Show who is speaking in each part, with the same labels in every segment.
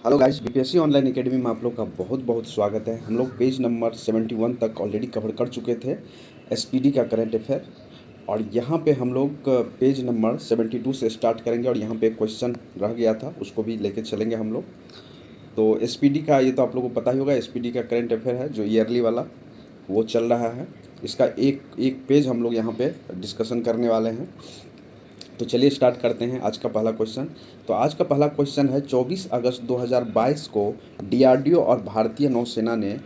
Speaker 1: Hello guys, BPSC online academy में आप लोग का बहुत बहुत स्वागत है। हम लोग पेज नंबर 71 तक ऑलरेडी कवर कर चुके थे एसपीडी का करंट अफेयर, और यहाँ पे हम लोग पेज नंबर 72 से स्टार्ट करेंगे। और यहाँ पे एक क्वेश्चन रह गया था, उसको भी लेके चलेंगे हम लोग। तो एसपीडी का ये तो आप लोगों को पता ही होगा, एसपीडी का करंट अफेयर है जो ईयरली वाला वो चल रहा है। इसका एक एक पेज हम लोग यहाँ पे डिस्कशन करने वाले हैं। तो चलिए स्टार्ट करते हैं आज का पहला क्वेश्चन। तो आज का पहला क्वेश्चन है, 24 अगस्त 2022 को डीआरडीओ और भारतीय नौसेना ने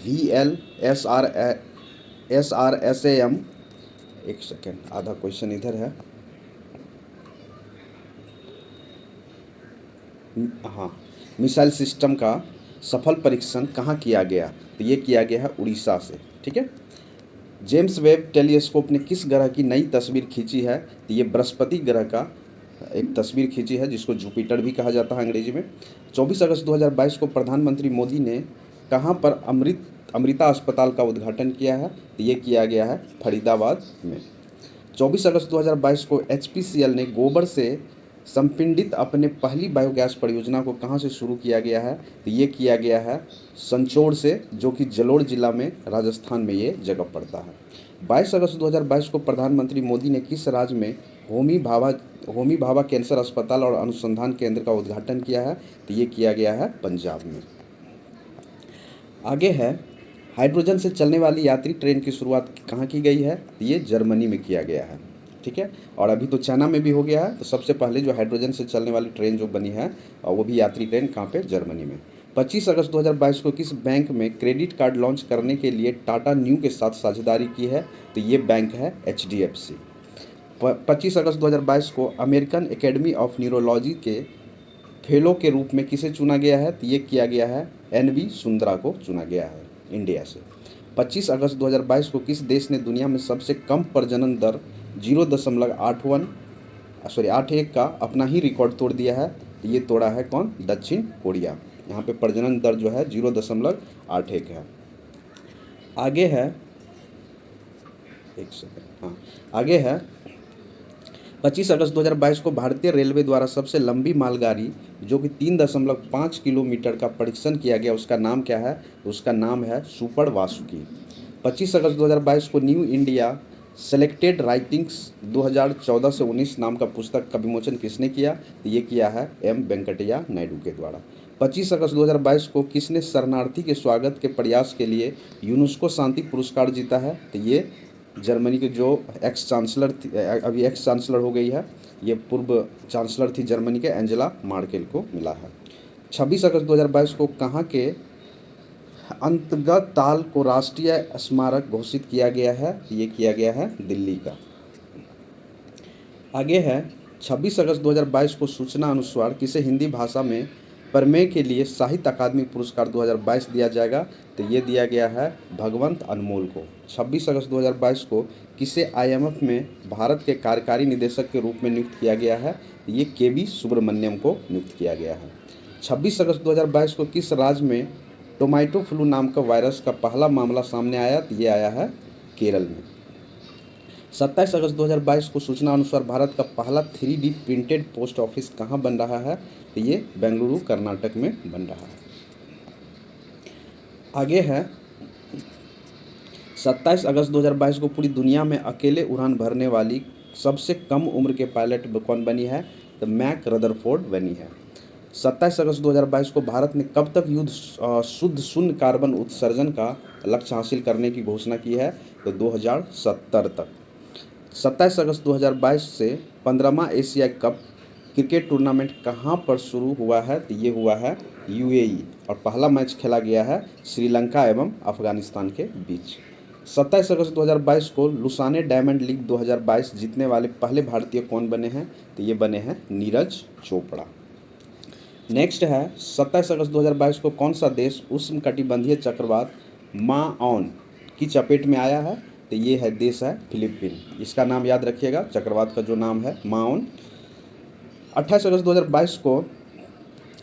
Speaker 1: VLSRSAM, एक सेकेंड, आधा क्वेश्चन इधर है, हाँ, मिसाइल सिस्टम का सफल परीक्षण कहाँ किया गया? तो ये किया गया है उड़ीसा से। ठीक है। जेम्स वेब टेलीस्कोप ने किस ग्रह की नई तस्वीर खींची है? तो ये बृहस्पति ग्रह का एक तस्वीर खींची है, जिसको जुपिटर भी कहा जाता है अंग्रेजी में। 24 अगस्त 2022 को प्रधानमंत्री मोदी ने कहाँ पर अमृता अस्पताल का उद्घाटन किया है? तो ये किया गया है फरीदाबाद में। 24 अगस्त 2022 को HPCL ने गोबर से संपिंडित अपने पहली बायोगैस परियोजना को कहाँ से शुरू किया गया है? तो ये किया गया है संचोड़ से, जो कि जलोढ़ जिला में राजस्थान में ये जगह पड़ता है। 22 अगस्त 2022 को प्रधानमंत्री मोदी ने किस राज्य में होमी भाभा कैंसर अस्पताल और अनुसंधान केंद्र का उद्घाटन किया है? तो ये किया गया है पंजाब में। आगे है, हाइड्रोजन से चलने वाली यात्री ट्रेन की शुरुआत कहाँ की गई है? तो ये जर्मनी में किया गया है। ठीक है। और अभी तो चाइना में भी हो गया है। तो सबसे पहले जो हाइड्रोजन से चलने वाली ट्रेन जो बनी है, और वो भी यात्री ट्रेन, कहाँ पे? जर्मनी में। 25 अगस्त 2022 को किस बैंक में क्रेडिट कार्ड लॉन्च करने के लिए टाटा न्यू के साथ साझेदारी की है? तो ये बैंक है HDFC। 25 अगस्त 2022 को अमेरिकन एकेडमी ऑफ न्यूरोलॉजी के फेलो के रूप में किसे चुना गया है? तो ये किया गया है NV सुंदरा को चुना गया है इंडिया से। 25 अगस्त 2022 को किस देश ने दुनिया में सबसे कम प्रजनन दर 0.81 का अपना ही रिकॉर्ड तोड़ दिया है? तो ये तोड़ा है कौन? दक्षिण कोरिया। यहाँ पे प्रजनन दर जो है 0.81 है। आगे है, एक सेकेंड, हाँ, आगे है, 25 अगस्त 2022 को भारतीय रेलवे द्वारा सबसे लंबी मालगाड़ी जो कि 3.5 किलोमीटर का परीक्षण किया गया, उसका नाम क्या है? उसका नाम है सुपर वासुकी। 25 अगस्त 2022 को न्यू इंडिया सेलेक्टेड राइटिंग्स 2014 से 19 नाम का पुस्तक का विमोचन किसने किया? तो ये किया है M वेंकटैया नायडू के द्वारा। 25 अगस्त 2022 को किसने शरणार्थी के स्वागत के प्रयास के लिए यूनेस्को शांति पुरस्कार जीता है? तो ये जर्मनी के जो एक्स चांसलर थी, अभी एक्स चांसलर हो गई है, ये पूर्व चांसलर थी जर्मनी के, एंजेला मार्केल को मिला है। 26 अगस्त 2022 को कहाँ के अंतर्गत ताल को राष्ट्रीय स्मारक घोषित किया गया है? ये किया गया है दिल्ली का। आगे है, 26 अगस्त 2022 को सूचना अनुसार किसे हिंदी भाषा में प्रमेय के लिए साहित्य अकादमी पुरस्कार 2022 दिया जाएगा? तो ये दिया गया है भगवंत अनमोल को। 26 अगस्त 2022 को किसे IMF में भारत के कार्यकारी निदेशक के रूप में नियुक्त किया गया है? ये KV सुब्रमण्यम को नियुक्त किया गया है। 26 अगस्त 2022 को किस राज्य में टोमेटो फ्लू नाम का वायरस का पहला मामला सामने आया? तो ये आया है केरल में। 27 अगस्त 2022 को सूचना अनुसार भारत का पहला 3D प्रिंटेड पोस्ट ऑफिस कहाँ बन रहा है? तो ये बेंगलुरु कर्नाटक में बन रहा है। आगे है, 27 अगस्त 2022 को पूरी दुनिया में अकेले उड़ान भरने वाली सबसे कम उम्र के पायलट कौन बनी है? तो मैक रदरफोर्ड बनी है। 27 अगस्त 2022 को भारत ने कब तक शुद्ध शून्य कार्बन उत्सर्जन का लक्ष्य हासिल करने की घोषणा की है? तो 2070 तक। 27 अगस्त 2022 से 15वां एशिया कप क्रिकेट टूर्नामेंट कहाँ पर शुरू हुआ है? तो ये हुआ है UAE, और पहला मैच खेला गया है श्रीलंका एवं अफगानिस्तान के बीच। 27 अगस्त 2022 को लुसाने डायमंड लीग 2022 जीतने वाले पहले भारतीय कौन बने हैं? तो ये बने हैं नीरज चोपड़ा। नेक्स्ट है, 27 अगस्त 2022 को कौन सा देश उष्णकटिबंधीय चक्रवात माओन की चपेट में आया है? तो ये है देश है फिलीपीन। इसका नाम याद रखिएगा, चक्रवात का जो नाम है माओन। 28 अगस्त 2022 को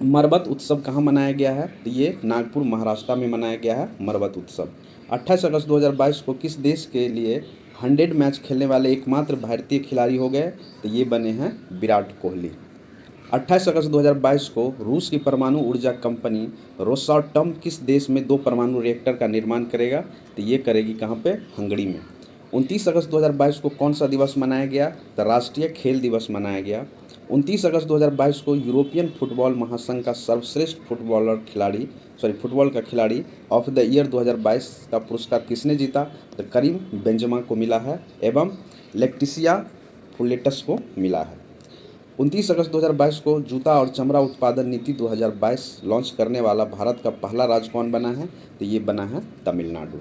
Speaker 1: मरबत उत्सव कहाँ मनाया गया है? तो ये नागपुर महाराष्ट्र में मनाया गया है मरबत उत्सव। 28 अगस्त 2022 को किस देश के लिए 100 मैच खेलने वाले एकमात्र भारतीय खिलाड़ी हो गए? तो ये बने हैं विराट कोहली। 28 अगस्त 2022 को रूस की परमाणु ऊर्जा कंपनी रोसाटम किस देश में 2 परमाणु रिएक्टर का निर्माण करेगा? तो ये करेगी कहाँ पे? हंगरी में। 29 अगस्त 2022 को कौन सा दिवस मनाया गया? तो राष्ट्रीय खेल दिवस मनाया गया। 29 अगस्त 2022 को यूरोपियन फुटबॉल महासंघ का सर्वश्रेष्ठ फुटबॉल का खिलाड़ी ऑफ द ईयर 2022 का पुरस्कार किसने जीता? तो करीम बेंजेमा को मिला है एवं लेक्टिसिया पुलेटस को मिला है। 29 अगस्त 2022 को जूता और चमड़ा उत्पादन नीति 2022 लॉन्च करने वाला भारत का पहला राज्य कौन बना है? तो ये बना है तमिलनाडु।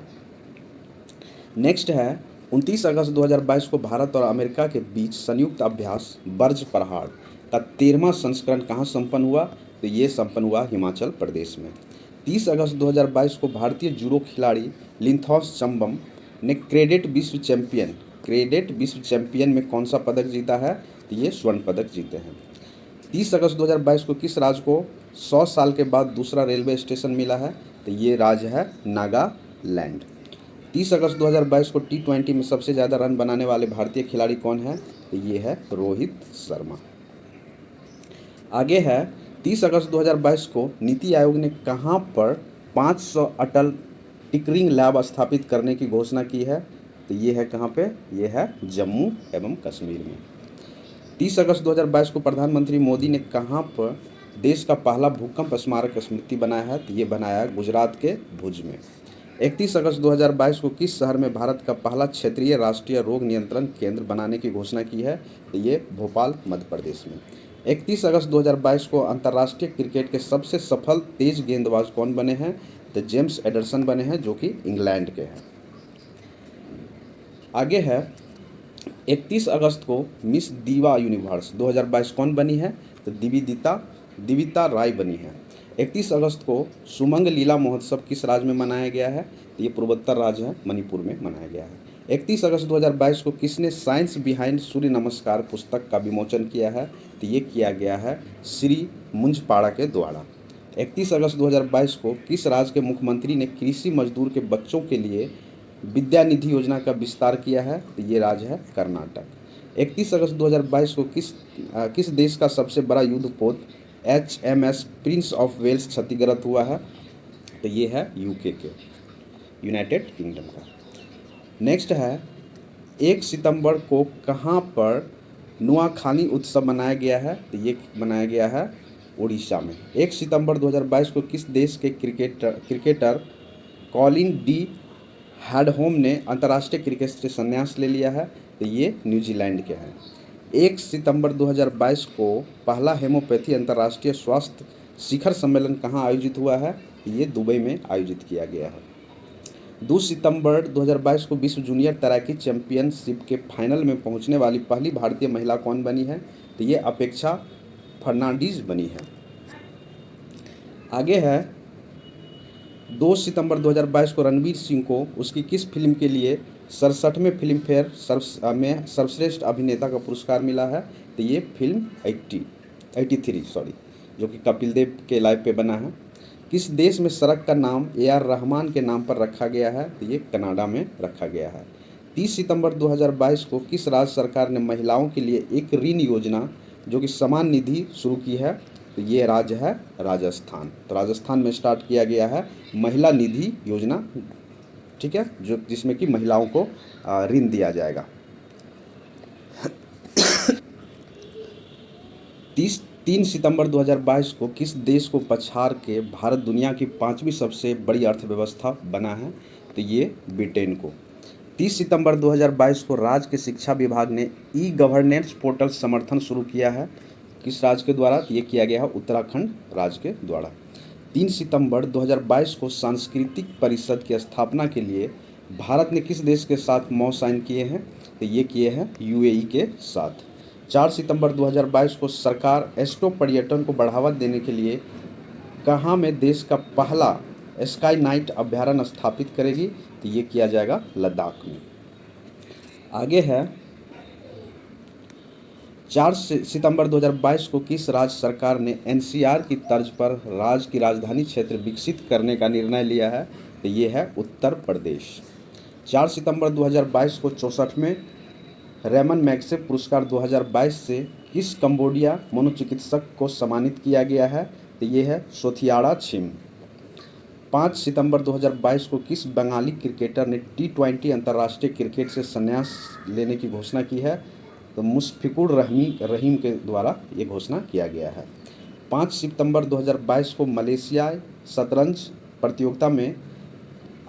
Speaker 1: नेक्स्ट है 29 अगस्त 2022 को भारत और अमेरिका के बीच संयुक्त अभ्यास बर्ज पहाड़ का 13वां संस्करण कहाँ संपन्न हुआ? तो ये संपन्न हुआ हिमाचल प्रदेश में। 30 अगस्त 2022 को भारतीय जूडो खिलाड़ी लिंथॉस चंबम ने क्रेडेट विश्व चैंपियन में कौन सा पदक जीता है? तो ये स्वर्ण पदक जीते हैं। 30 अगस्त 2022 को किस राज्य को 100 साल के बाद दूसरा रेलवे स्टेशन मिला है? तो ये राज्य है नागालैंड। 30 अगस्त 2022 को T20 में सबसे ज़्यादा रन बनाने वाले भारतीय खिलाड़ी कौन है? तो ये है रोहित शर्मा। आगे है 30 अगस्त 2022 को नीति आयोग ने कहाँ पर 500 अटल टिंकरिंग लैब स्थापित करने की घोषणा की है? तो ये है कहाँ पे? ये है जम्मू एवं कश्मीर में। 30 अगस्त 2022 को प्रधानमंत्री मोदी ने कहाँ पर देश का पहला भूकंप स्मारक स्मृति बनाया है? तो ये बनाया है गुजरात के भुज में। 31 अगस्त 2022 को किस शहर में भारत का पहला क्षेत्रीय राष्ट्रीय रोग नियंत्रण केंद्र बनाने की घोषणा की है? तो ये भोपाल मध्य प्रदेश में। 31 अगस्त 2022 को अंतर्राष्ट्रीय क्रिकेट के सबसे सफल तेज गेंदबाज कौन बने हैं? तो जेम्स एडरसन बने हैं जो कि इंग्लैंड के हैं। आगे है 31 अगस्त को मिस दीवा यूनिवर्स 2022 कौन बनी है? तो दिविता राय बनी है। 31 अगस्त को सुमंग लीला महोत्सव किस राज्य में मनाया गया है? तो ये पूर्वोत्तर राज्य है, मणिपुर में मनाया गया है। 31 अगस्त 2022 को किसने साइंस बिहाइंड सूर्य नमस्कार पुस्तक का विमोचन किया है? तो ये किया गया है श्री मुंजपाड़ा के द्वारा। 31 अगस्त 2022 को किस राज्य के मुख्यमंत्री ने कृषि मजदूर के बच्चों के लिए विद्या निधि योजना का विस्तार किया है? तो ये राज्य है कर्नाटक। 31 अगस्त 2022 को किस देश का सबसे बड़ा युद्धपोत HMS प्रिंस ऑफ वेल्स क्षतिग्रस्त हुआ है? तो ये है यूके के, यूनाइटेड किंगडम का। नेक्स्ट है 1 सितंबर को कहाँ पर नुआखानी उत्सव मनाया गया है? तो ये मनाया गया है उड़ीसा में। 1 सितंबर 2022 को किस देश के क्रिकेटर कॉलिन डी हैडहोम ने अंतर्राष्ट्रीय क्रिकेट से संन्यास ले लिया है? तो ये न्यूजीलैंड के हैं। 1 सितंबर 2022 को पहला हेमोपैथी अंतर्राष्ट्रीय स्वास्थ्य शिखर सम्मेलन कहाँ आयोजित हुआ है? ये दुबई में आयोजित किया गया है। 2 सितंबर 2022 को विश्व जूनियर तैराकी चैंपियनशिप के फाइनल में पहुंचने वाली पहली भारतीय महिला कौन बनी है? तो ये अपेक्षा फर्नांडीज बनी है। आगे है 2 सितंबर 2022 को रणवीर सिंह को उसकी किस फिल्म के लिए 67वें फिल्म फेयर में सर्वश्रेष्ठ अभिनेता का पुरस्कार मिला है? तो ये फिल्म 83 जो कि कपिल देव के लाइफ पे बना है। किस देश में सड़क का नाम AR रहमान के नाम पर रखा गया है? तो ये कनाडा में रखा गया है। 30 सितंबर 2022 को किस राज्य सरकार ने महिलाओं के लिए एक ऋण योजना जो कि समान निधि शुरू की है? तो ये राज्य है राजस्थान। तो राजस्थान में स्टार्ट किया गया है महिला निधि योजना, ठीक है, जो जिसमें कि महिलाओं को ऋण दिया जाएगा। 3 सितंबर 2022 को किस देश को पछाड़ के भारत दुनिया की 5वीं सबसे बड़ी अर्थव्यवस्था बना है? तो ये ब्रिटेन को। 30 सितंबर 2022 को राज्य के शिक्षा विभाग ने ई-गवर्नेंस पोर्टल समर्थन शुरू किया है। किस राज्य के द्वारा? ये किया गया है उत्तराखंड राज्य के द्वारा। 3 सितंबर 2022 को सांस्कृतिक परिषद की स्थापना के लिए भारत ने किस देश के साथ मौ साइन किए हैं? तो ये किए हैं UAE के साथ। 4 सितंबर 2022 को सरकार एस्ट्रो पर्यटन को बढ़ावा देने के लिए कहाँ में देश का पहला स्काई नाइट अभ्यारण्य स्थापित करेगी? तो ये किया जाएगा लद्दाख में। आगे है 4 सितंबर 2022 को किस राज्य सरकार ने NCR की तर्ज पर राज्य की राजधानी क्षेत्र विकसित करने का निर्णय लिया है? तो ये है उत्तर प्रदेश। 4 सितंबर 2022 को 64वें रेमन मैग्सेसे पुरस्कार 2022 से किस कंबोडिया मनोचिकित्सक को सम्मानित किया गया है? तो ये है सोथियाड़ा छिम। 5 सितंबर 2022 को किस बंगाली क्रिकेटर ने T20 अंतर्राष्ट्रीय क्रिकेट से संन्यास लेने की घोषणा की है? तो मुशफिकुर रहीम के द्वारा ये घोषणा किया गया है। 5 सितंबर 2022 को मलेशिया शतरंज प्रतियोगिता में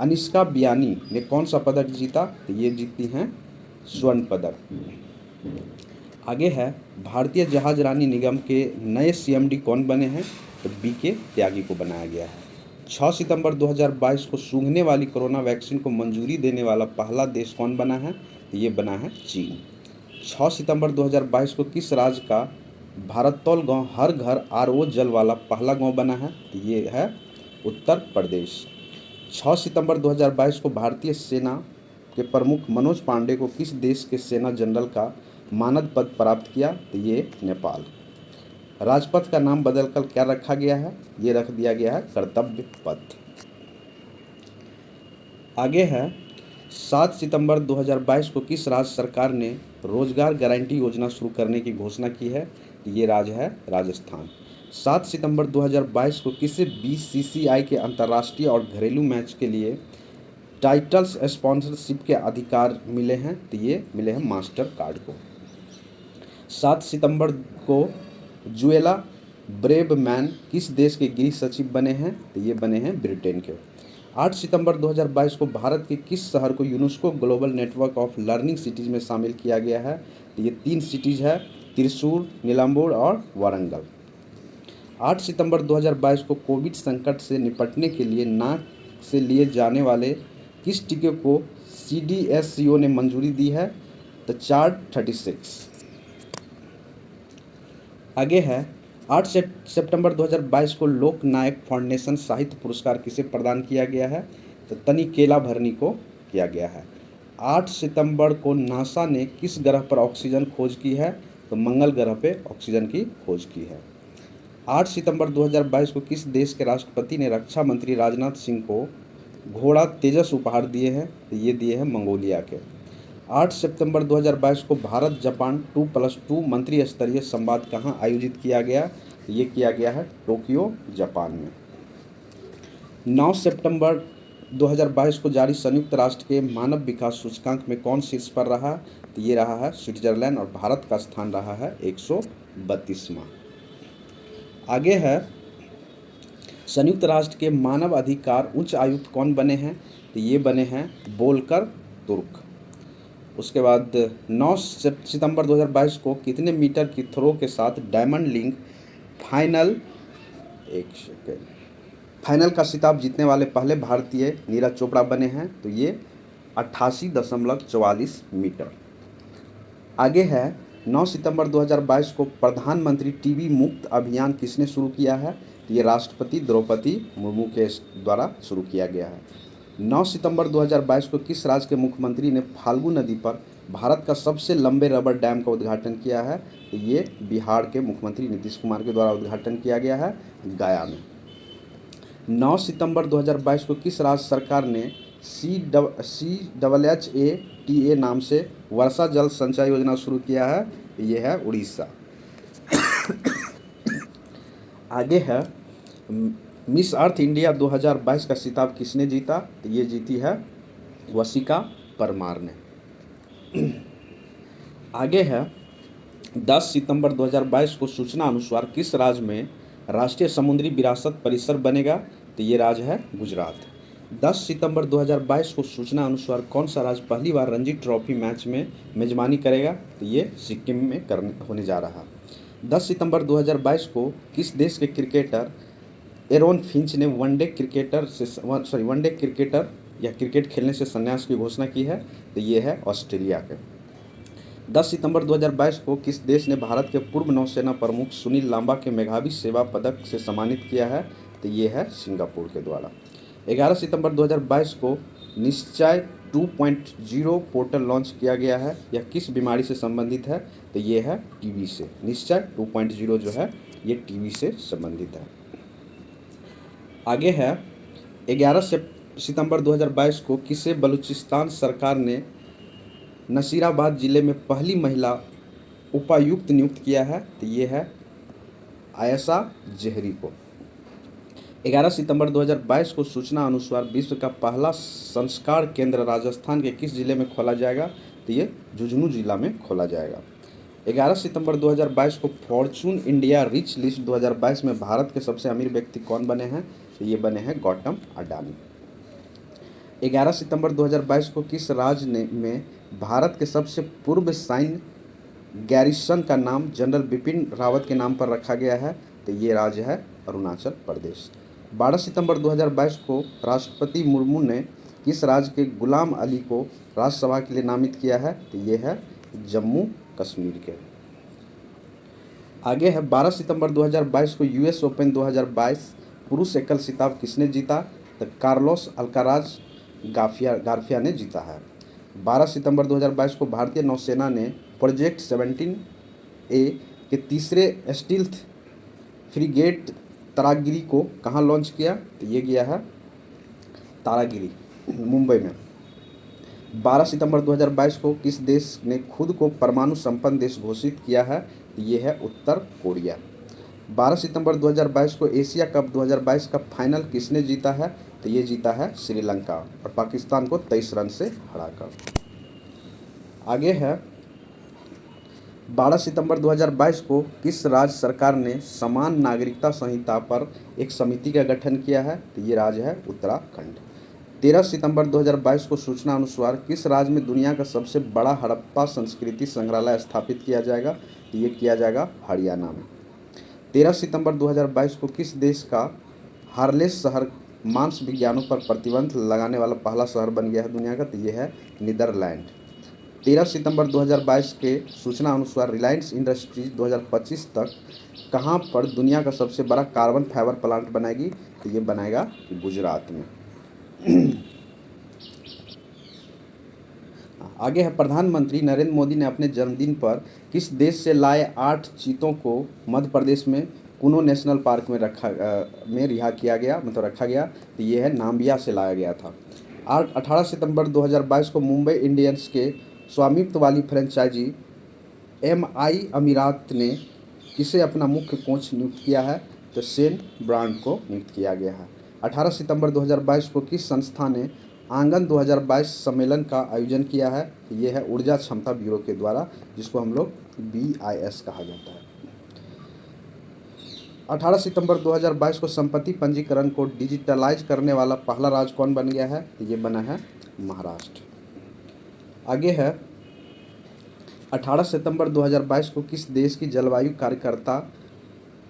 Speaker 1: अनिष्का बियानी ने कौन सा पदक जीता? तो ये जीती हैं स्वर्ण पदक। आगे है भारतीय जहाज रानी निगम के नए CMD कौन बने हैं? तो BK त्यागी को बनाया गया है। 6 सितंबर 2022 को सूंघने वाली कोरोना वैक्सीन को मंजूरी देने वाला पहला देश कौन बना है? तो ये बना है चीन। 6 सितंबर 2022 को किस राज्य का भारतौल गांव हर घर RO जल वाला पहला गांव बना है? तो ये है उत्तर प्रदेश। 6 सितंबर 2022 को भारतीय सेना के प्रमुख मनोज पांडे को किस देश के सेना जनरल का मानद पद प्राप्त किया? तो ये नेपाल। राजपथ का नाम बदलकर क्या रखा गया है? ये रख दिया गया है कर्तव्य पथ। आगे है 7 सितंबर 2022 को किस राज्य सरकार ने रोजगार गारंटी योजना शुरू करने की घोषणा की है? ये राज्य है राजस्थान। 7 सितंबर 2022 को किसे BCCI के अंतर्राष्ट्रीय और घरेलू मैच के लिए टाइटल्स स्पॉन्सरशिप के अधिकार मिले हैं? तो ये मिले हैं मास्टर कार्ड को। 7 सितंबर को जुएला ब्रेवमैन किस देश के गृह सचिव बने हैं? तो ये बने हैं ब्रिटेन के। 8 सितंबर 2022 को भारत के किस शहर को UNESCO global network of learning cities में शामिल किया गया है? तो ये 3 सिटीज़ है त्रिशूर, नीलाम्बूर और वारंगल। 8 सितंबर 2022 को कोविड संकट से निपटने के लिए नाक से लिए जाने वाले किस टीके को CDSCO ने मंजूरी दी है? तो चार्ट-36। आगे है 8 सितंबर 2022 को लोक नायक फाउंडेशन साहित्य पुरस्कार किसे प्रदान किया गया है? तो तनिकेला भरनी को किया गया है। 8 सितंबर को नासा ने किस ग्रह पर ऑक्सीजन खोज की है? तो मंगल ग्रह पे ऑक्सीजन की खोज की है। 8 सितंबर 2022 को किस देश के राष्ट्रपति ने रक्षा मंत्री राजनाथ सिंह को घोड़ा तेजस उपहार दिए हैं? तो ये दिए हैं मंगोलिया के। 8 सितंबर 2022 को भारत जापान 2+2 मंत्री स्तरीय संवाद कहाँ आयोजित किया गया? ये किया गया है टोक्यो जापान में। 9 सितंबर 2022 को जारी संयुक्त राष्ट्र के मानव विकास सूचकांक में कौन शीर्ष पर रहा? तो ये रहा है स्विट्जरलैंड और भारत का स्थान रहा है 132वां। आगे है संयुक्त राष्ट्र के मानव अधिकार उच्च आयुक्त कौन बने हैं? तो ये बने हैं वोल्कर तुर्क। उसके बाद 9 सितंबर 2022 को कितने मीटर की थ्रो के साथ डायमंड लीग फाइनल का खिताब जीतने वाले पहले भारतीय नीरज चोपड़ा बने हैं? तो ये 88.44 मीटर। आगे है 9 सितंबर 2022 को प्रधानमंत्री टीबी मुक्त अभियान किसने शुरू किया है? तो ये राष्ट्रपति द्रौपदी मुर्मू के द्वारा शुरू किया गया है। 9 सितंबर 2022 को किस राज्य के मुख्यमंत्री ने फाल्गु नदी पर भारत का सबसे लंबे रबर डैम का उद्घाटन किया है? तो ये बिहार के मुख्यमंत्री नीतीश कुमार के द्वारा उद्घाटन किया गया है गया में। 9 सितंबर 2022 को किस राज्य सरकार ने CHATA नाम से वर्षा जल संचय योजना शुरू किया है? ये है उड़ीसा। आगे है मिस अर्थ इंडिया 2022 का खिताब किसने जीता? तो ये जीती है वशिका परमार ने। आगे है 10 सितंबर 2022 को सूचना अनुसार किस राज्य में राष्ट्रीय समुद्री विरासत परिसर बनेगा? तो ये राज्य है गुजरात। 10 सितंबर 2022 को सूचना अनुसार कौन सा राज्य पहली बार रणजी ट्रॉफी मैच में मेजबानी करेगा? तो ये सिक्किम में होने जा रहा। 10 सितंबर 2022 को किस देश के क्रिकेटर एरोन फिंच ने वनडे क्रिकेटर या क्रिकेट खेलने से संन्यास की घोषणा की है? तो ये है ऑस्ट्रेलिया के। 10 सितंबर 2022 को किस देश ने भारत के पूर्व नौसेना प्रमुख सुनील लांबा के मेघावी सेवा पदक से सम्मानित किया है? तो ये है सिंगापुर के द्वारा। 11 सितंबर 2022 को निश्चय 2.0 पोर्टल लॉन्च किया गया है। यह किस बीमारी से संबंधित है? तो ये है टीबी से। निश्चय 2.0 जो है ये टीबी से संबंधित है। आगे है 11 सितंबर 2022 को किसे बलूचिस्तान सरकार ने नसीराबाद जिले में पहली महिला उपायुक्त नियुक्त किया है? तो ये है आयशा जहरी को। 11 सितंबर 2022 को सूचना अनुसार विश्व का पहला संस्कार केंद्र राजस्थान के किस जिले में खोला जाएगा? तो ये झुंझुनू जिला में खोला जाएगा। 11 सितंबर 2022 को फॉर्चून इंडिया रिच लिस्ट 2022 में भारत के सबसे अमीर व्यक्ति कौन बने हैं? तो ये बने हैं गौतम अडानी। 11 सितंबर 2022 को किस राज्य में भारत के सबसे पूर्व सैन्य गैरिसन का नाम जनरल बिपिन रावत के नाम पर रखा गया है? तो ये राज्य है अरुणाचल प्रदेश। 12 सितंबर 2022 को राष्ट्रपति मुर्मू ने किस राज्य के गुलाम अली को राज्यसभा के लिए नामित किया है? तो ये है जम्मू कश्मीर के। आगे है 12 सितंबर 2022 को यूएस ओपन 2022 पुरुष एकल खिताब किसने जीता? तो कार्लोस अल्काराज गार्फिया ने जीता है। 12 सितंबर 2022 को भारतीय नौसेना ने प्रोजेक्ट 17A के तीसरे स्टील्थ फ्रिगेट तारागिरी को कहाँ लॉन्च किया? तो ये गया है तारागिरी मुंबई में। 12 सितंबर 2022 को किस देश ने खुद को परमाणु संपन्न देश घोषित किया है? तो ये है उत्तर कोरिया। 12 सितंबर 2022 को एशिया कप 2022 का फाइनल किसने जीता है? तो ये जीता है श्रीलंका और पाकिस्तान को 23 रन से हराकर। आगे है 12 सितंबर 2022 को किस राज्य सरकार ने समान नागरिकता संहिता पर एक समिति का गठन किया है? तो ये राज्य है उत्तराखंड। 13 सितंबर 2022 को सूचना अनुसार किस राज्य में दुनिया का सबसे बड़ा हड़प्पा संस्कृति संग्रहालय स्थापित किया जाएगा? तो ये किया जाएगा हरियाणा में। 13 सितंबर 2022 को किस देश का हार्लेस शहर मांस विज्ञानों पर प्रतिबंध लगाने वाला पहला शहर बन गया है दुनिया का? तो ये है नीदरलैंड। 13 सितंबर 2022 के सूचना अनुसार रिलायंस इंडस्ट्रीज 2025 तक कहाँ पर दुनिया का सबसे बड़ा कार्बन फाइबर प्लांट बनाएगी? तो ये बनाएगा गुजरात में। आगे है प्रधानमंत्री नरेंद्र मोदी ने अपने जन्मदिन पर किस देश से लाए 8 चीतों को मध्य प्रदेश में कुनो नेशनल पार्क में रिहा किया गया, मतलब रखा गया? तो ये है नाम्बिया से लाया गया था। 18 सितंबर 2022 को मुंबई इंडियंस के स्वामित्व वाली फ्रेंचाइजी MI अमीरात ने किसे अपना मुख्य कोच नियुक्त किया है? तो शेन ब्रांड को नियुक्त किया गया है। 18 सितंबर 2022 को किस संस्था ने आंगन 2022 सम्मेलन का आयोजन किया है? ये है ऊर्जा क्षमता ब्यूरो के द्वारा, जिसको हम लोग BIS कहा जाता है। 18 सितंबर 2022 को संपत्ति पंजीकरण को डिजिटलाइज करने वाला पहला राज्य कौन बन गया है? तो ये बना है महाराष्ट्र। आगे है 18 सितंबर 2022 को किस देश की जलवायु कार्यकर्ता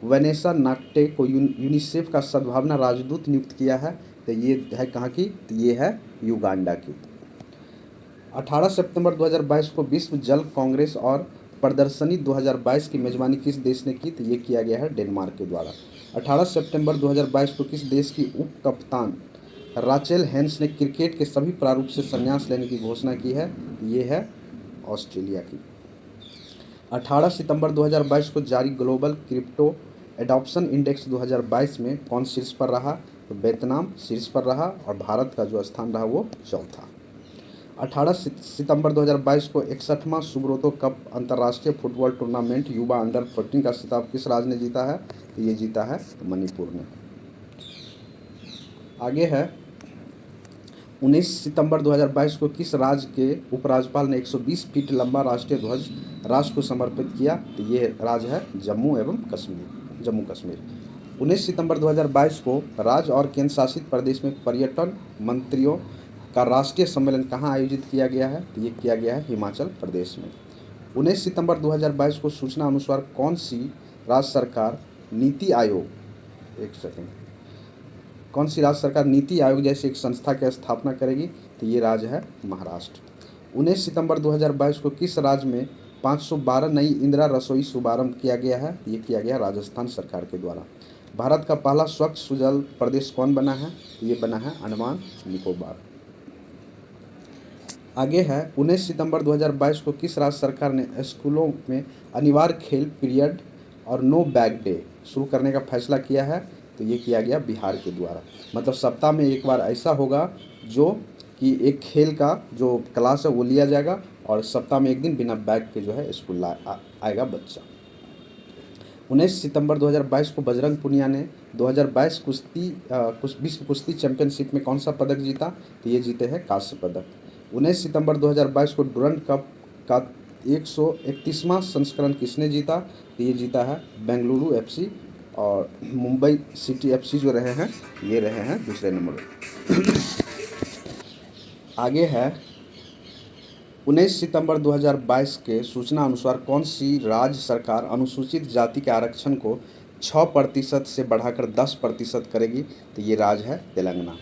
Speaker 1: वनेसा नाक्टे को यूनिसेफ का सद्भावना राजदूत नियुक्त किया है? तो ये है कहाँ की? तो ये है युगांडा की। 18 सितंबर 2022 को विश्व जल कांग्रेस और प्रदर्शनी 2022 की मेजबानी किस देश ने की? तो ये किया गया है डेनमार्क के द्वारा। 18 सितंबर 2022 को किस देश की उप कप्तान राचेल हेंस ने क्रिकेट के सभी प्रारूप से संन्यास लेने की घोषणा की है? ये है ऑस्ट्रेलिया की। 18 सितंबर 2022 को जारी ग्लोबल क्रिप्टो एडॉप्शन इंडेक्स 2022 में कौन शीर्ष पर रहा? तो वियतनाम शीर्ष पर रहा और भारत का जो स्थान रहा वो चौथा। 18 सितंबर 2022 को 61वां सुब्रोतो कप अंतर्राष्ट्रीय फुटबॉल टूर्नामेंट युवा अंडर 14 का खिताब किस राज्य ने जीता है? तो ये जीता है मणिपुर ने। आगे है 19 सितंबर 2022 को किस राज्य के उपराज्यपाल ने 120 फीट लंबा राष्ट्रीय ध्वज राष्ट्र को समर्पित किया? तो ये राज्य है जम्मू कश्मीर। 19 सितंबर 2022 को राज्य और केंद्र शासित प्रदेश में पर्यटन मंत्रियों का राष्ट्रीय सम्मेलन कहाँ आयोजित किया गया है? तो ये किया गया है हिमाचल प्रदेश में। 19 सितंबर 2022 को सूचना अनुसार कौन सी राज्य सरकार नीति आयोग जैसी एक संस्था की स्थापना करेगी? तो ये राज्य है महाराष्ट्र। 19 सितंबर 2022 को किस राज्य में 512 नई इंदिरा रसोई शुभारंभ किया गया है? ये किया गया राजस्थान सरकार के द्वारा। भारत का पहला स्वच्छ सुजल प्रदेश कौन बना है? ये बना है अंडमान निकोबार। आगे है 19 सितंबर 2022 को किस राज्य सरकार ने स्कूलों में अनिवार्य खेल पीरियड और नो बैग डे शुरू करने का फैसला किया है? तो ये किया गया बिहार के द्वारा। मतलब सप्ताह में एक बार ऐसा होगा जो कि एक खेल का जो क्लास है वो लिया जाएगा और सप्ताह में 1 दिन बिना बैग के जो है स्कूल आएगा बच्चा। 19 सितंबर 2022 को बजरंग पुनिया ने 2022 विश्व कुश्ती चैंपियनशिप में कौन सा पदक जीता? तो ये जीते हैं कांस्य पदक। 19 सितंबर 2022 को डुरंड कप का 131वां संस्करण किसने जीता? तो ये जीता है बेंगलुरु एफसी, और मुंबई सिटी एफसी जो रहे हैं ये रहे हैं दूसरे नंबर पर। आगे है 19 सितंबर 2022 के सूचना अनुसार कौन सी राज्य सरकार अनुसूचित जाति के आरक्षण को 6% से बढ़ाकर 10% करेगी? तो ये राज्य है तेलंगाना।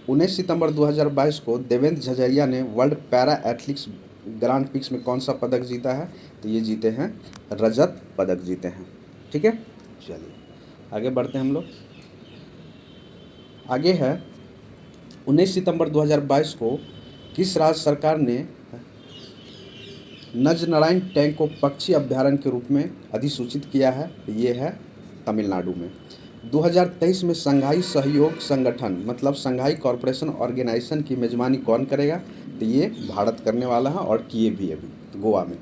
Speaker 1: 19 सितंबर 2022 को देवेंद्र झझरिया ने world para athletics grand prix में कौन सा पदक जीता है? तो ये जीते हैं रजत पदक जीते हैं। ठीक है, चलिए आगे बढ़ते हैं हम लोग। आगे है 19 सितंबर 2022 को किस राज्य सरकार ने नजनारायण टैंक को पक्षी अभ्यारण्य के रूप में अधिसूचित किया है? ये है तमिलनाडु में। 2023 में शंघाई सहयोग संगठन मतलब शंघाई कॉरपोरेशन ऑर्गेनाइजेशन की मेजबानी कौन करेगा? तो ये भारत करने वाला है और किए भी अभी गोवा में।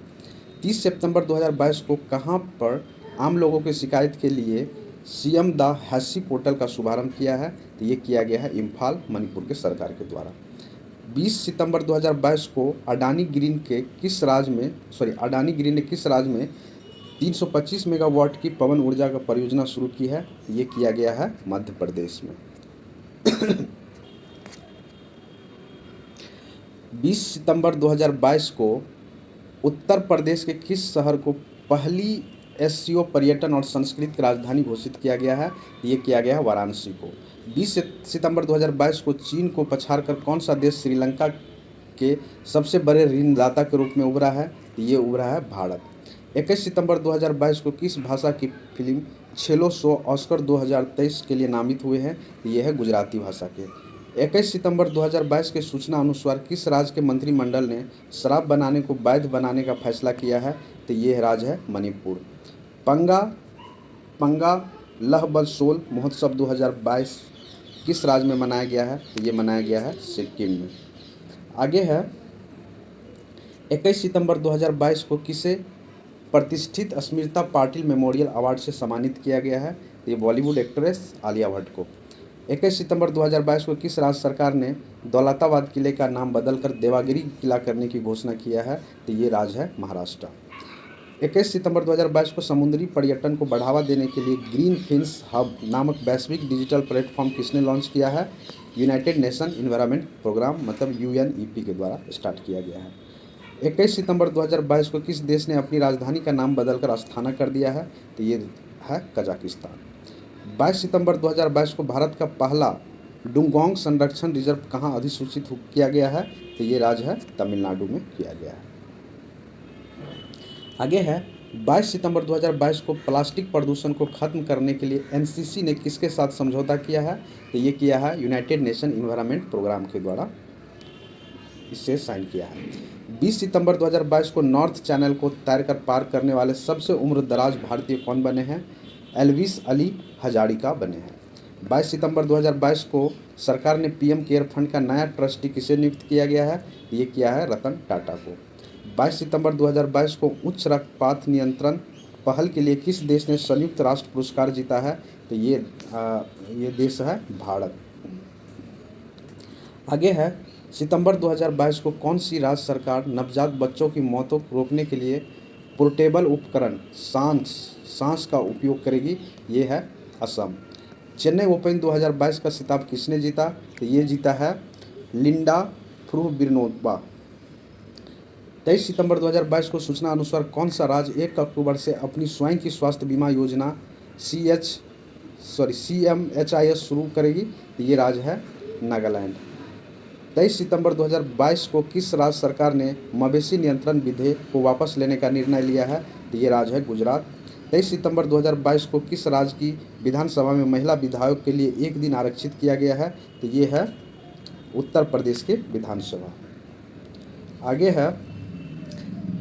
Speaker 1: 30 सितंबर 2022 को कहाँ पर आम लोगों की शिकायत के लिए सीएम द हैसी पोर्टल का शुभारंभ किया है? तो ये किया गया है इम्फाल मणिपुर के सरकार के द्वारा। 20 सितंबर 2022 को अडानी ग्रीन ने किस राज्य में 325 मेगावाट की पवन ऊर्जा का परियोजना शुरू की है? ये किया गया है मध्य प्रदेश में। 20 सितंबर 2022 को उत्तर प्रदेश के किस शहर को पहली एससीओ पर्यटन और संस्कृति राजधानी घोषित किया गया है? ये किया गया है वाराणसी को। 20 सितंबर 2022 को चीन को पछाड़कर कौन सा देश श्रीलंका के सबसे बड़े ऋणदाता के रूप में उभरा है? ये उभरा है भारत। 21 सितंबर 2022 को किस भाषा की फिल्म छेलो सो ऑस्कर 2023 के लिए नामित हुए हैं? ये है गुजराती भाषा के। 21 सितंबर 2022 के सूचना अनुसार किस राज्य के मंत्रिमंडल ने शराब बनाने को वैध बनाने का फैसला किया है? तो ये राज्य है मणिपुर। पंगा लहबलसोल महोत्सव 2022 किस राज्य में मनाया गया है? तो ये मनाया गया है सिक्किम में। आगे है 21 सितंबर 2022 को किसे प्रतिष्ठित स्मृता पाटिल मेमोरियल अवार्ड से सम्मानित किया गया है? तो ये बॉलीवुड एक्ट्रेस आलिया भट्ट को। 21 सितंबर 2022 को किस राज्य सरकार ने दौलताबाद किले का नाम बदलकर देवागिरी किला करने की घोषणा किया है? तो ये राज्य है महाराष्ट्र। 21 सितंबर 2022 को समुद्री पर्यटन को बढ़ावा देने के लिए ग्रीन फिन्स हब नामक वैश्विक डिजिटल प्लेटफॉर्म किसने लॉन्च किया है? यूनाइटेड नेशन इन्वायरमेंट प्रोग्राम मतलब यूएनईपी के द्वारा स्टार्ट किया गया है। 21 सितंबर 2022 को किस देश ने अपनी राजधानी का नाम बदलकर अस्थाना कर दिया है? तो ये है कजाकिस्तान। 22 सितंबर 2022 को भारत का पहला डुंगोंग संरक्षण रिजर्व कहाँ अधिसूचित किया गया है? तो ये राज्य है तमिलनाडु में किया गया है। आगे है 22 सितंबर 2022 को प्लास्टिक प्रदूषण को खत्म करने के लिए एनसीसी ने किसके साथ समझौता किया है? तो ये किया है यूनाइटेड नेशन इन्वायरमेंट प्रोग्राम के द्वारा इससे साइन किया है। 20 सितंबर 2022 को नॉर्थ चैनल को तैरकर पार करने वाले सबसे उम्रदराज भारतीय कौन बने हैं? एल्विस अली हजारिका बने हैं। 22 सितंबर 2022 को सरकार ने पीएम केयर फंड का नया ट्रस्टी किसे नियुक्त किया गया है? ये किया है रतन टाटा को। 22 सितंबर 2022 को उच्च रक्तपात नियंत्रण पहल के लिए किस देश ने संयुक्त राष्ट्र पुरस्कार जीता है? तो ये देश है भारत। आगे है सितंबर 2022 को कौन सी राज्य सरकार नवजात बच्चों की मौतों को रोकने के लिए पोर्टेबल उपकरण सांस का उपयोग करेगी? ये है असम। चेन्नई ओपन 2022 का खिताब किसने जीता? तो ये जीता है लिंडा फ्रुहबिर्नोवा। 23 सितंबर 2022 को सूचना अनुसार कौन सा राज्य 1 अक्टूबर से अपनी स्वयं की स्वास्थ्य बीमा योजना CMHIS शुरू करेगी? तो ये राज्य है नागालैंड। 23 सितंबर 2022 को किस राज्य सरकार ने मवेशी नियंत्रण विधेयक को वापस लेने का निर्णय लिया है? तो ये राज्य है गुजरात। 23 सितंबर 2022 को किस राज्य की विधानसभा में महिला विधायक के लिए 1 दिन आरक्षित किया गया है? तो ये है उत्तर प्रदेश के विधानसभा। आगे है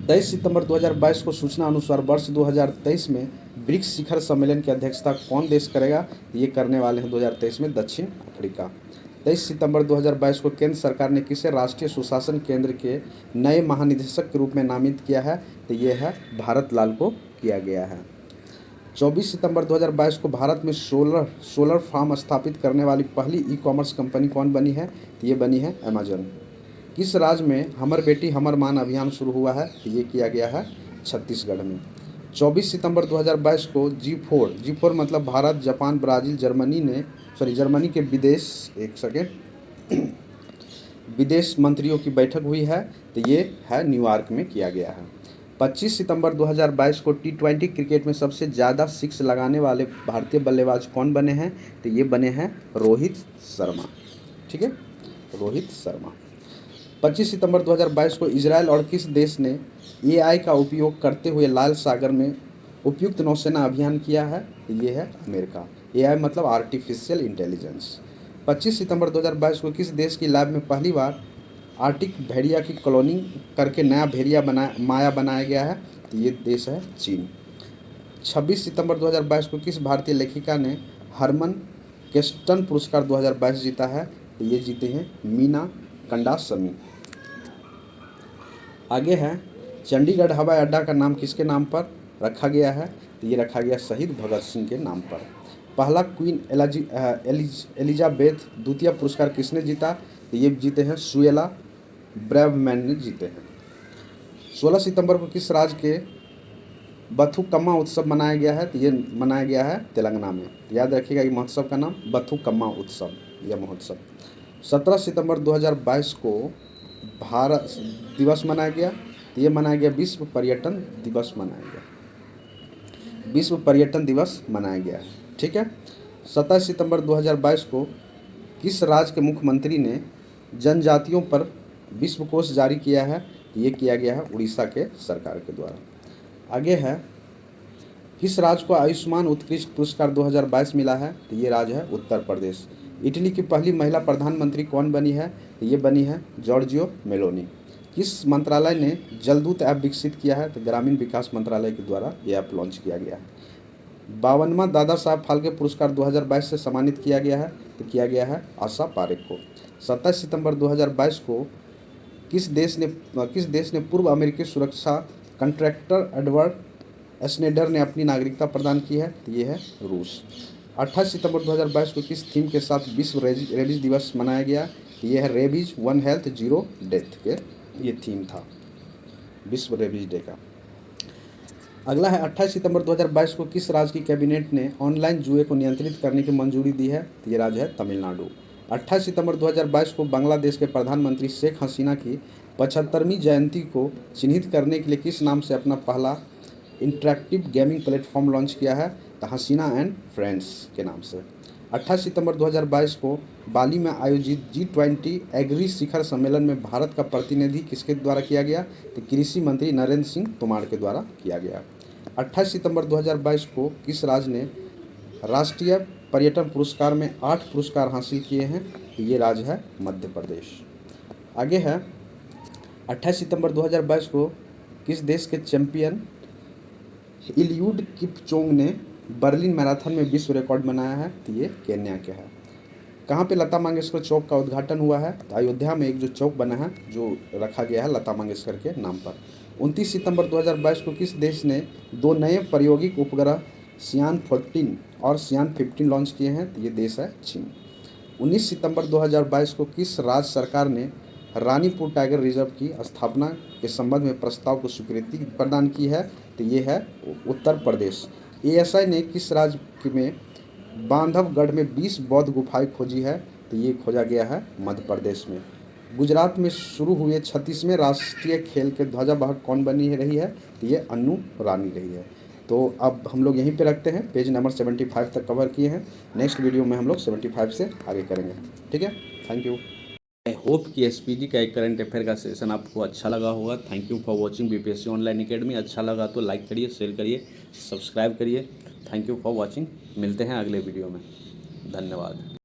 Speaker 1: 23 सितंबर 2022 को सूचना अनुसार वर्ष 2023 में ब्रिक्स शिखर सम्मेलन की अध्यक्षता कौन देश करेगा? ये करने वाले हैं 2023 में दक्षिण अफ्रीका। 23 सितंबर 2022 को केंद्र सरकार ने किसे राष्ट्रीय सुशासन केंद्र के नए महानिदेशक के रूप में नामित किया है? तो ये है भारत लाल को किया गया है। 24 सितंबर 2022 को भारत में सोलर फार्म स्थापित करने वाली पहली ई कॉमर्स कंपनी कौन बनी है? तो ये बनी है अमेजन। किस राज्य में हमर बेटी हमर मान अभियान शुरू हुआ है? तो ये किया गया है छत्तीसगढ़ में। 24 सितंबर 2022 को G4 मतलब भारत, जापान, ब्राज़ील, जर्मनी के विदेश मंत्रियों की बैठक हुई है। तो ये है न्यूयॉर्क में किया गया है। 25 सितंबर 2022 को T20 क्रिकेट में सबसे ज़्यादा सिक्स लगाने वाले भारतीय बल्लेबाज कौन बने हैं? तो ये बने हैं रोहित शर्मा। ठीक है, रोहित शर्मा। 25 सितंबर 2022 को इजराइल और किस देश ने AI का उपयोग करते हुए लाल सागर में उपयुक्त नौसेना अभियान किया है? तो ये है अमेरिका। AI मतलब आर्टिफिशियल इंटेलिजेंस। 25 सितंबर 2022 को किस देश की लैब में पहली बार आर्टिक भेड़िया की क्लोनिंग करके नया भेड़िया माया बनाया गया है? तो ये देश है चीन। 26 सितंबर 2022 को किस भारतीय लेखिका ने हरमन केस्टन पुरस्कार 2022 जीता है? तो ये जीते हैं मीना कंडासमी। आगे है चंडीगढ़ हवाई अड्डा का नाम किसके नाम पर रखा गया है? तो ये रखा गया शहीद भगत सिंह के नाम पर। पहला क्वीन एलिजाबेथ द्वितीय पुरस्कार किसने जीता? तो ये जीते हैं सुएला ब्रैवमैन ने जीते हैं। 16 सितंबर को किस राज्य के बथुकम्मा उत्सव मनाया गया है? तो ये मनाया गया है तेलंगाना में। याद रखिएगा ये महोत्सव का नाम बथुकम्मा उत्सव या महोत्सव। 17 सितंबर 2022 को भारत दिवस मनाया गया। तो ये मनाया गया विश्व पर्यटन दिवस मनाया गया, विश्व पर्यटन दिवस मनाया गया है। ठीक है। 27 सितंबर 2022 को किस राज्य के मुख्यमंत्री ने जनजातियों पर विश्वकोश जारी किया है? ये किया गया है उड़ीसा के सरकार के द्वारा। आगे है किस राज्य को आयुष्मान उत्कृष्ट पुरस्कार 2022 मिला है? तो ये राज्य है उत्तर प्रदेश। इटली की पहली महिला प्रधानमंत्री कौन बनी है? तो ये बनी है जॉर्जियो मेलोनी। किस मंत्रालय ने जलदूत ऐप विकसित किया है? तो ग्रामीण विकास मंत्रालय के द्वारा ये ऐप लॉन्च किया गया है। 52वां दादा साहब फाल्के पुरस्कार 2022 से सम्मानित किया गया है। तो किया गया है आशा पारेख को। 27 सितंबर 2022 को किस देश ने पूर्व अमेरिकी सुरक्षा कॉन्ट्रैक्टर एडवर्ड स्नेडर ने अपनी नागरिकता प्रदान की है? तो ये है रूस। 28 सितंबर 2022 को किस थीम के साथ विश्व रेबीज दिवस मनाया गया? ये है रेबीज 1 हेल्थ 0 डेथ के ये थीम था विश्व रेबीज डे का। अगला है 28 सितंबर 2022 को किस राज्य की कैबिनेट ने ऑनलाइन जुए को नियंत्रित करने की मंजूरी दी है? तो ये राज्य है तमिलनाडु। 28 सितंबर 2022 को बांग्लादेश के प्रधानमंत्री शेख हसीना की 75वीं जयंती को चिन्हित करने के लिए किस नाम से अपना पहला इंटरैक्टिव गेमिंग प्लेटफॉर्म लॉन्च किया है? तो हसीना एंड फ्रेंड्स के नाम से। 28 सितंबर 2022 को बाली में आयोजित G20 एग्री शिखर सम्मेलन में भारत का प्रतिनिधि किसके द्वारा किया गया? तो कृषि मंत्री नरेंद्र सिंह तोमर के द्वारा किया गया। 28 सितंबर 2022 को किस राज्य ने राष्ट्रीय पर्यटन पुरस्कार में 8 पुरस्कार हासिल किए हैं? तो ये राज्य है मध्य प्रदेश। आगे है 28 सितंबर 2022 को किस देश के चैंपियन इलियूड किपचोंग ने बर्लिन मैराथन में विश्व रिकॉर्ड बनाया है? तो ये केन्या के है। कहाँ पे लता मंगेशकर चौक का उद्घाटन हुआ है? तो अयोध्या में एक जो चौक बना है जो रखा गया है लता मंगेशकर के नाम पर। 29 सितंबर 2022 को किस देश ने 2 नए प्रायोगिक उपग्रह सियान 14 और सियान 15 लॉन्च किए हैं? तो ये देश है चीन। 19 सितंबर 2022 को किस राज्य सरकार ने रानीपुर टाइगर रिजर्व की स्थापना के संबंध में प्रस्ताव को स्वीकृति प्रदान की है? तो ये है उत्तर प्रदेश। ASI ने किस राज्य में बांधवगढ़ में 20 बौद्ध गुफाएं खोजी है? तो ये खोजा गया है मध्य प्रदेश में। गुजरात में शुरू हुए 36वें राष्ट्रीय खेल के ध्वजावाहक कौन बनी रही है? तो ये अन्नू रानी रही है। तो अब हम लोग यहीं पे रखते हैं, पेज नंबर 75 तक कवर किए हैं। नेक्स्ट वीडियो में हम लोग 75 से आगे करेंगे। ठीक है, थैंक यू। आई होप कि SPD का एक करंट अफेयर का सेशन आपको अच्छा लगा होगा। Thank you for watching BPSC online academy. अच्छा लगा तो लाइक करिए, शेयर करिए, सब्सक्राइब करिए। Thank you for watching. मिलते हैं अगले वीडियो में। धन्यवाद।